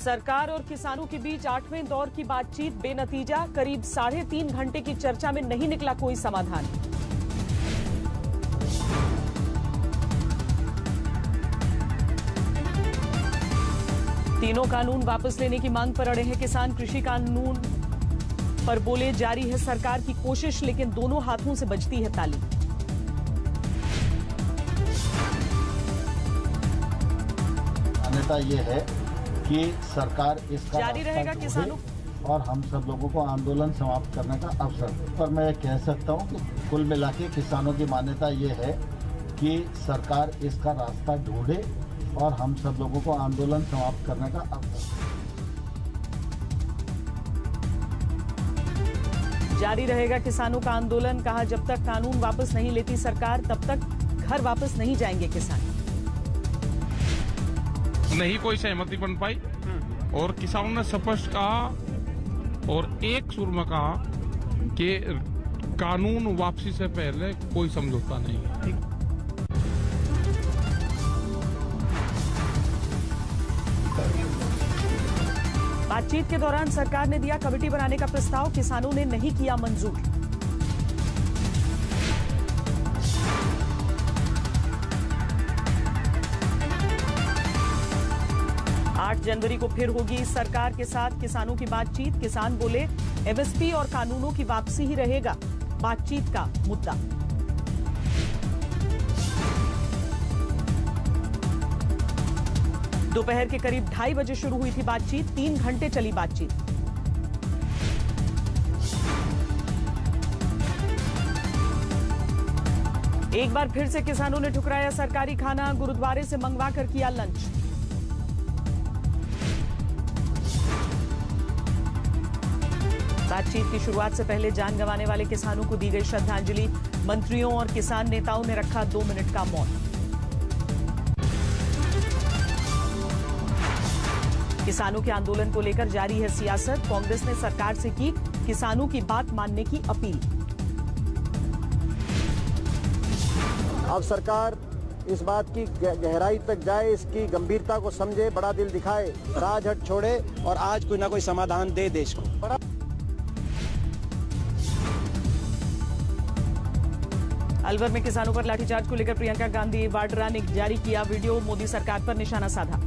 सरकार और किसानों के बीच 8वें दौर की बातचीत बेनतीजा, करीब 3.5 घंटे की चर्चा में नहीं निकला कोई समाधान। तीनों कानून वापस लेने की मांग पर अड़े हैं किसान। कृषि कानून पर बोले जारी है सरकार की कोशिश, लेकिन दोनों हाथों से बजती है ताली। मान्यता ये है कि सरकार इसका जारी रहेगा किसानों और हम सब लोगों को आंदोलन समाप्त करने का अवसर। पर मैं कह सकता हूं कि कुल मिला के किसानों की मान्यता ये है कि सरकार इसका रास्ता ढूंढे और हम सब लोगों को आंदोलन समाप्त करने का अवसर। जारी रहेगा किसानों का आंदोलन, कहा जब तक कानून वापस नहीं लेती सरकार तब तक घर वापस नहीं जाएंगे किसान। नहीं कोई सहमति बन पाई और किसानों ने स्पष्ट कहा और एक सुर में कहा कि कानून वापसी से पहले कोई समझौता नहीं है। बातचीत के दौरान सरकार ने दिया कमेटी बनाने का प्रस्ताव, किसानों ने नहीं किया मंजूर। 8 जनवरी को फिर होगी सरकार के साथ किसानों की बातचीत। किसान बोले एमएसपी और कानूनों की वापसी ही रहेगा बातचीत का मुद्दा। दोपहर के करीब 2:30 बजे शुरू हुई थी बातचीत, 3 घंटे चली बातचीत। एक बार फिर से किसानों ने ठुकराया सरकारी खाना, गुरुद्वारे से मंगवा कर किया लंच। बातचीत की शुरुआत से पहले जान गंवाने वाले किसानों को दी गई श्रद्धांजलि। मंत्रियों और किसान नेताओं ने रखा 2 मिनट का मौन। किसानों के आंदोलन को लेकर जारी है सियासत। कांग्रेस ने सरकार से की किसानों की बात मानने की अपील। अब सरकार इस बात की गहराई तक जाए, इसकी गंभीरता को समझे, बड़ा दिल दिखाए, राजहट छोड़े और आज कोई ना कोई समाधान दे देश को। अलवर में किसानों पर लाठीचार्ज को लेकर प्रियंका गांधी वाड्रा ने जारी किया वीडियो, मोदी सरकार पर निशाना साधा।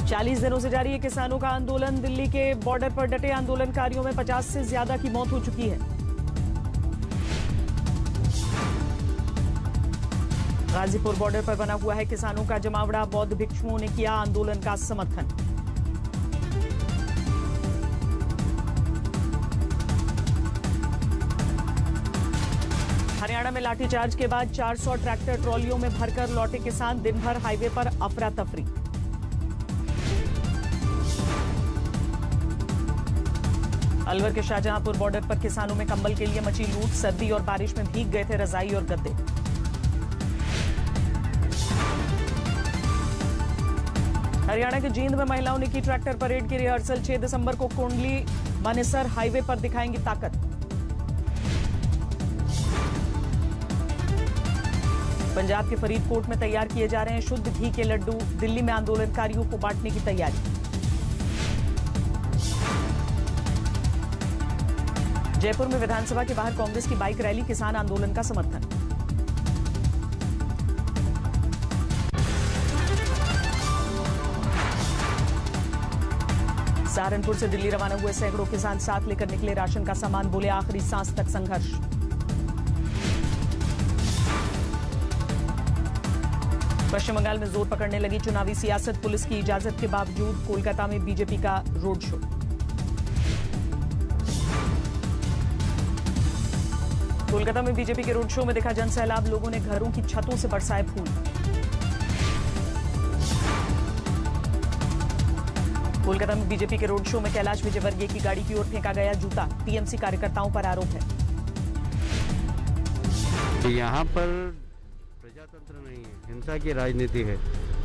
चालीस दिनों से जारी है किसानों का आंदोलन। दिल्ली के बॉर्डर पर डटे आंदोलनकारियों में 50 से ज्यादा की मौत हो चुकी है। गाजीपुर बॉर्डर पर बना हुआ है किसानों का जमावड़ा। बौद्ध भिक्षुओं ने किया आंदोलन का समर्थन। हरियाणा में लाठीचार्ज के बाद 400 ट्रैक्टर ट्रॉलियों में भरकर लौटे किसान। दिन भर हाईवे पर अफरा तफरी। अलवर के शाहजहांपुर बॉर्डर पर किसानों में कंबल के लिए मची लूट। सर्दी और बारिश में भीग गए थे रजाई और गद्दे। हरियाणा के जींद में महिलाओं ने की ट्रैक्टर परेड की रिहर्सल। 6 दिसंबर को कोंडली मानेसर हाईवे पर दिखाएंगी ताकत। पंजाब के फरीदकोट में तैयार किए जा रहे हैं शुद्ध घी के लड्डू। दिल्ली में आंदोलनकारियों को बांटने की तैयारी। जयपुर में विधानसभा के बाहर कांग्रेस की बाइक रैली, किसान आंदोलन का समर्थन। सहारनपुर से दिल्ली रवाना हुए सैकड़ों किसान साथ लेकर निकले राशन का सामान। बोले आखिरी सांस तक संघर्ष। पश्चिम बंगाल में जोर पकड़ने लगी चुनावी सियासत। पुलिस की इजाजत के बावजूद कोलकाता में बीजेपी का रोड शो। कोलकाता में बीजेपी के रोड शो में दिखा जनसैलाब। लोगों ने घरों की छतों से बरसाए फूल। कोलकाता में बीजेपी के रोड शो में कैलाश विजयवर्गीय की गाड़ी की ओर फेंका गया जूता। टीएमसी कार्यकर्ताओं पर आरोप है। यहाँ पर प्रजातंत्र नहीं है, हिंसा की राजनीति है।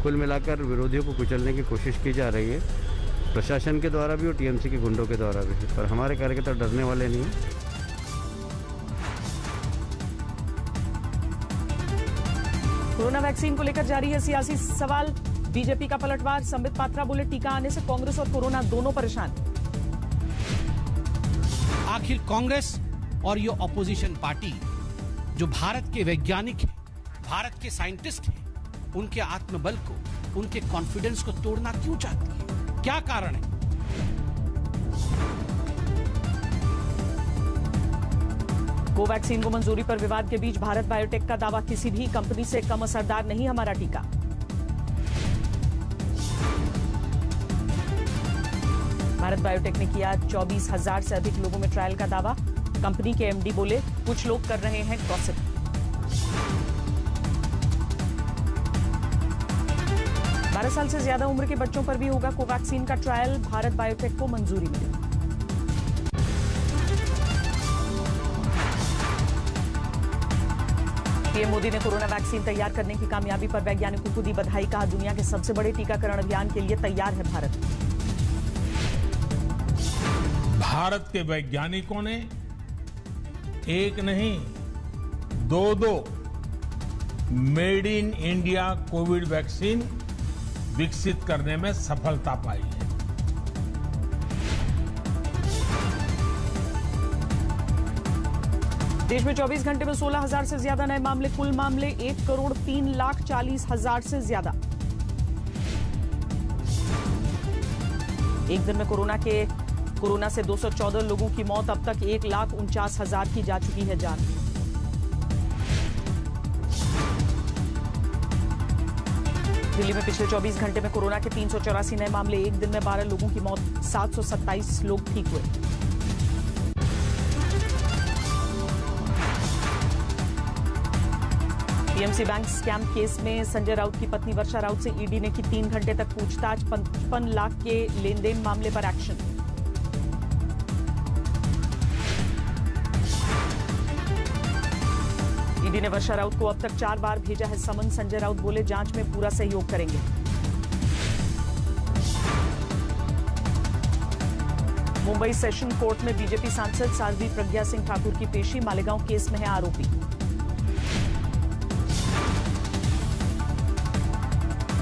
कुल मिलाकर विरोधियों को कुचलने की कोशिश की जा रही है, प्रशासन के द्वारा भी और टीएमसी के गुंडों के द्वारा भी। पर हमारे कार्यकर्ता डरने वाले नहीं हैं। कोरोना वैक्सीन को लेकर जारी है सियासी सवाल। बीजेपी का पलटवार। संबित पात्रा बोले टीका आने से कांग्रेस और कोरोना दोनों परेशान। आखिर कांग्रेस और ये ऑपोजिशन पार्टी जो भारत के वैज्ञानिक हैं, भारत के साइंटिस्ट हैं, उनके आत्मबल को, उनके कॉन्फिडेंस को तोड़ना क्यों चाहती है? क्या कारण है? कोवैक्सीन को मंजूरी पर विवाद के बीच भारत बायोटेक का दावा, किसी भी कंपनी से कम असरदार नहीं हमारा टीका। भारत बायोटेक ने किया 24,000 से अधिक लोगों में ट्रायल का दावा। कंपनी के एमडी बोले कुछ लोग कर रहे हैं गॉसिप। 12 साल से ज्यादा उम्र के बच्चों पर भी होगा कोवैक्सीन का ट्रायल। भारत बायोटेक को मंजूरी मिली। पीएम मोदी ने कोरोना वैक्सीन तैयार करने की कामयाबी पर वैज्ञानिकों को दी बधाई। कहा दुनिया के सबसे बड़े टीकाकरण अभियान के लिए तैयार है भारत। भारत के वैज्ञानिकों ने एक नहीं दो made in India Covid vaccine विकसित करने में सफलता पाई है। देश में 24 घंटे में 16,000 से ज्यादा नए मामले। कुल मामले 1,03,40,000 से ज्यादा। एक दिन में कोरोना से 214 लोगों की मौत। अब तक 1,49,000 की जा चुकी है जान। दिल्ली में पिछले 24 घंटे में कोरोना के 384 नए मामले। एक दिन में 12 लोगों की मौत। 727 लोग ठीक हुए। पीएमसी बैंक स्कैम केस में संजय राउत की पत्नी वर्षा राउत से ईडी ने की 3 घंटे तक पूछताछ। 55 लाख के लेन देन मामले पर एक्शन। ईडी ने वर्षा राउत को अब तक 4 बार भेजा है समन। संजय राउत बोले जांच में पूरा सहयोग करेंगे। मुंबई सेशन कोर्ट में बीजेपी सांसद साध्वी प्रज्ञा सिंह ठाकुर की पेशी। मालेगांव केस में है आरोपी।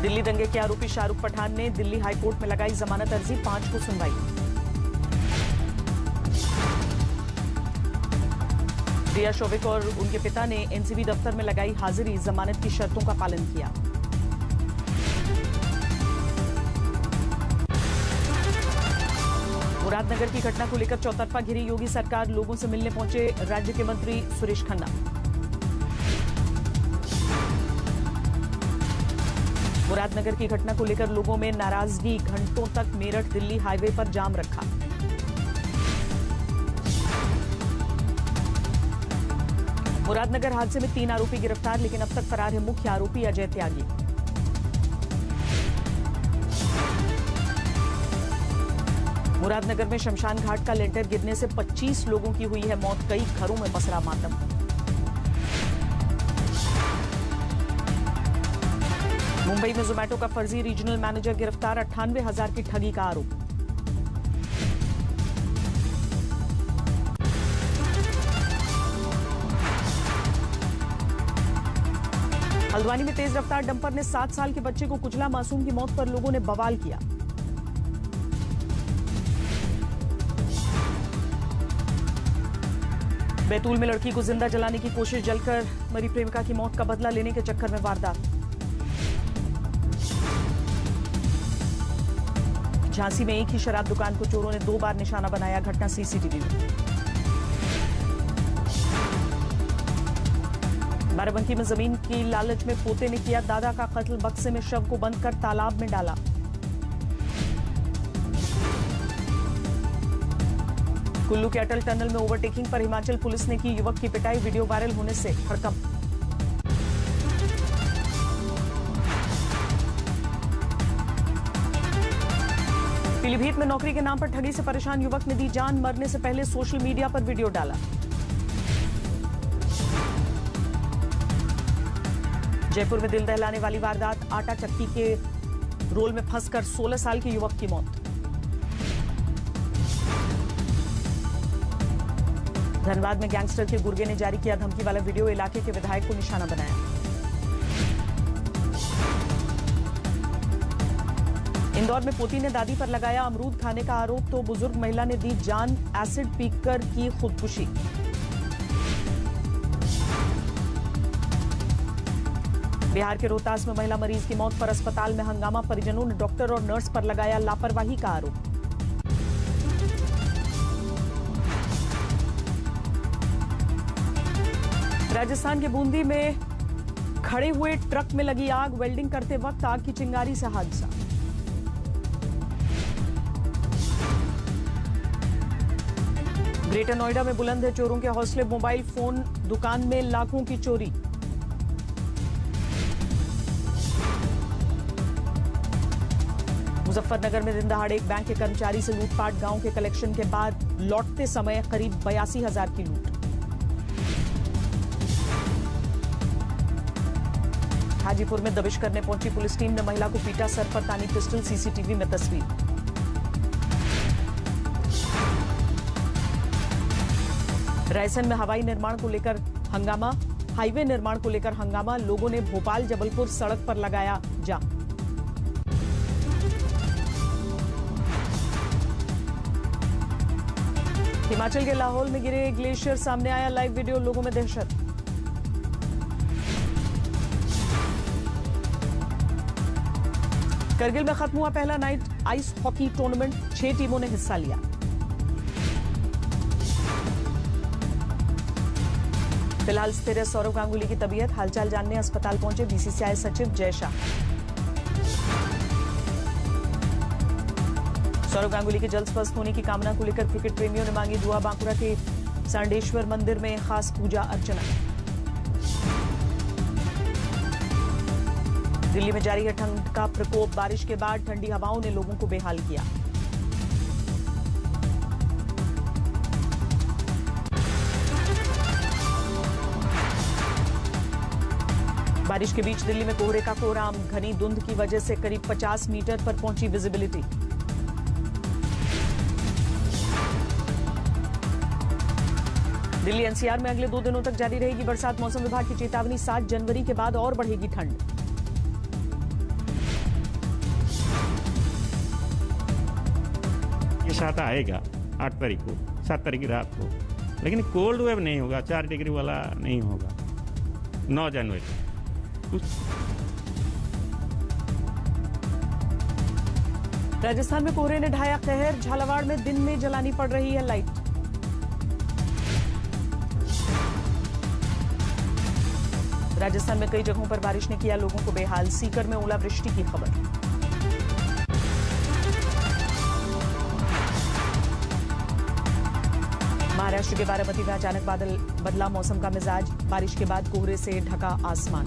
दिल्ली दंगे के आरोपी शाहरुख पठान ने दिल्ली हाईकोर्ट में लगाई जमानत अर्जी। 5 को सुनवाई। रिया शोविक और उनके पिता ने एनसीबी दफ्तर में लगाई हाजिरी। जमानत की शर्तों का पालन किया। मुरादनगर की घटना को लेकर चौतरफा घिरी योगी सरकार। लोगों से मिलने पहुंचे राज्य के मंत्री सुरेश खन्ना। मुरादनगर की घटना को लेकर लोगों में नाराजगी। घंटों तक मेरठ दिल्ली हाईवे पर जाम रखा। मुरादनगर हादसे में 3 आरोपी गिरफ्तार, लेकिन अब तक फरार है मुख्य आरोपी अजय त्यागी। मुरादनगर में शमशान घाट का लेंटर गिरने से 25 लोगों की हुई है मौत। कई घरों में पसरा मातम। मुंबई में जोमैटो का फर्जी रीजनल मैनेजर गिरफ्तार। 98,000 की ठगी का आरोप। हल्द्वानी में तेज रफ्तार डंपर ने 7 साल के बच्चे को कुचला। मासूम की मौत पर लोगों ने बवाल किया। बैतूल में लड़की को जिंदा जलाने की कोशिश। जलकर मरी प्रेमिका की मौत का बदला लेने के चक्कर में वारदात। झांसी में एक ही शराब दुकान को चोरों ने 2 बार निशाना बनाया। घटना सीसीटीवी में। बाराबंकी में जमीन की लालच में पोते ने किया दादा का कत्ल। बक्से में शव को बंद कर तालाब में डाला। कुल्लू के अटल टनल में ओवरटेकिंग पर हिमाचल पुलिस ने की युवक की पिटाई। वीडियो वायरल होने से हड़कंप। पीलीभीत में नौकरी के नाम पर ठगी से परेशान युवक ने दी जान। मरने से पहले सोशल मीडिया पर वीडियो डाला। जयपुर में दिल दहलाने वाली वारदात। आटा चक्की के रोल में फंसकर 16 साल के युवक की मौत। धनबाद में गैंगस्टर के गुर्गे ने जारी किया धमकी वाला वीडियो। इलाके के विधायक को निशाना बनाया। इंदौर में पोती ने दादी पर लगाया अमरूद खाने का आरोप तो बुजुर्ग महिला ने दी जान, एसिड पीकर की खुदकुशी। बिहार के रोहतास में महिला मरीज की मौत पर अस्पताल में हंगामा, परिजनों ने डॉक्टर और नर्स पर लगाया लापरवाही का आरोप। राजस्थान के बूंदी में खड़े हुए ट्रक में लगी आग, वेल्डिंग करते वक्त आग की चिंगारी से हादसा। ग्रेटर नोएडा में बुलंद है चोरों के हौसले, मोबाइल फोन दुकान में लाखों की चोरी। मुजफ्फरनगर में दिन दहाड़े एक बैंक के कर्मचारी से लूटपाट, गांव के कलेक्शन के बाद लौटते समय करीब 82,000 की लूट। हाजीपुर में दबिश करने पहुंची पुलिस टीम ने महिला को पीटा, सर पर तानी पिस्टल, सीसीटीवी में तस्वीर। रायसेन में हवाई निर्माण को लेकर हंगामा, हाईवे निर्माण को लेकर हंगामा, लोगों ने भोपाल जबलपुर सड़क पर लगाया जाम। हिमाचल के लाहौल में गिरे ग्लेशियर, सामने आया लाइव वीडियो, लोगों में दहशत। करगिल में खत्म हुआ पहला नाइट आइस हॉकी टूर्नामेंट, 6 टीमों ने हिस्सा लिया। फिलहाल स्थिर है सौरव गांगुली की तबीयत, हालचाल जानने अस्पताल पहुंचे बीसीसीआई सचिव जय शाह। सौरव गांगुली के जल्द स्वस्थ होने की कामना को लेकर क्रिकेट प्रेमियों ने मांगी दुआ, बांकुरा के सांडेश्वर मंदिर में खास पूजा अर्चना। दिल्ली में जारी है ठंड का प्रकोप, बारिश के बाद ठंडी हवाओं ने लोगों को बेहाल किया। बारिश के बीच दिल्ली में कोहरे का कोहराम, घनी धुंध की वजह से करीब 50 मीटर पर पहुंची विजिबिलिटी। दिल्ली एनसीआर में अगले 2 दिनों तक जारी रहेगी बरसात, मौसम विभाग की चेतावनी, 7 जनवरी के बाद और बढ़ेगी ठंड। ये साथ आएगा 8 तारीख को, 7 तारीख की रात को, लेकिन कोल्ड वेव नहीं होगा, 4 डिग्री वाला नहीं होगा 9 जनवरी। राजस्थान में कोहरे ने ढाया कहर, झालावाड़ में दिन में जलानी पड़ रही है लाइट। राजस्थान में कई जगहों पर बारिश ने किया लोगों को बेहाल, सीकर में ओलावृष्टि की खबर। महाराष्ट्र के बारामती में अचानक बादल बदला, मौसम का मिजाज, बारिश के बाद कोहरे से ढका आसमान।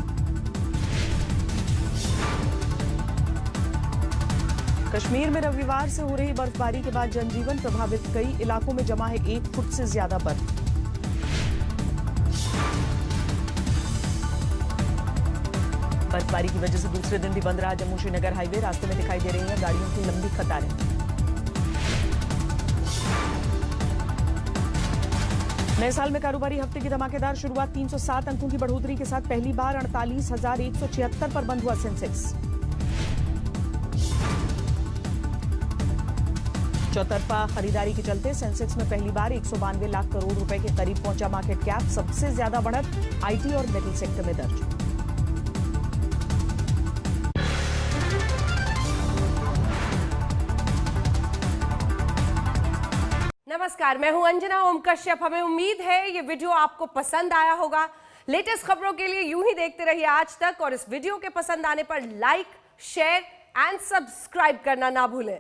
कश्मीर में रविवार से हो रही बर्फबारी के बाद जनजीवन प्रभावित, कई इलाकों में जमा है 1 फुट से ज्यादा बर्फ। बर्फबारी की वजह से दूसरे दिन भी बंद रहा जम्मू श्रीनगर हाईवे, रास्ते में दिखाई दे रही हैं गाड़ियों की लंबी कतारें। नए साल में कारोबारी हफ्ते की धमाकेदार शुरुआत, 307 अंकों की बढ़ोतरी के साथ पहली बार 48,176 पर बंद हुआ सेंसेक्स। चौतरफा खरीदारी के चलते सेंसेक्स में पहली बार 192 लाख करोड़ रुपए के करीब पहुंचा मार्केट कैप, सबसे ज्यादा बढ़त आईटी और मेटल सेक्टर में दर्ज। नमस्कार, मैं हूं अंजना ओम कश्यप। हमें उम्मीद है ये वीडियो आपको पसंद आया होगा। लेटेस्ट खबरों के लिए यूं ही देखते रहिए आज तक, और इस वीडियो के पसंद आने पर लाइक, शेयर एंड सब्सक्राइब करना ना भूलें।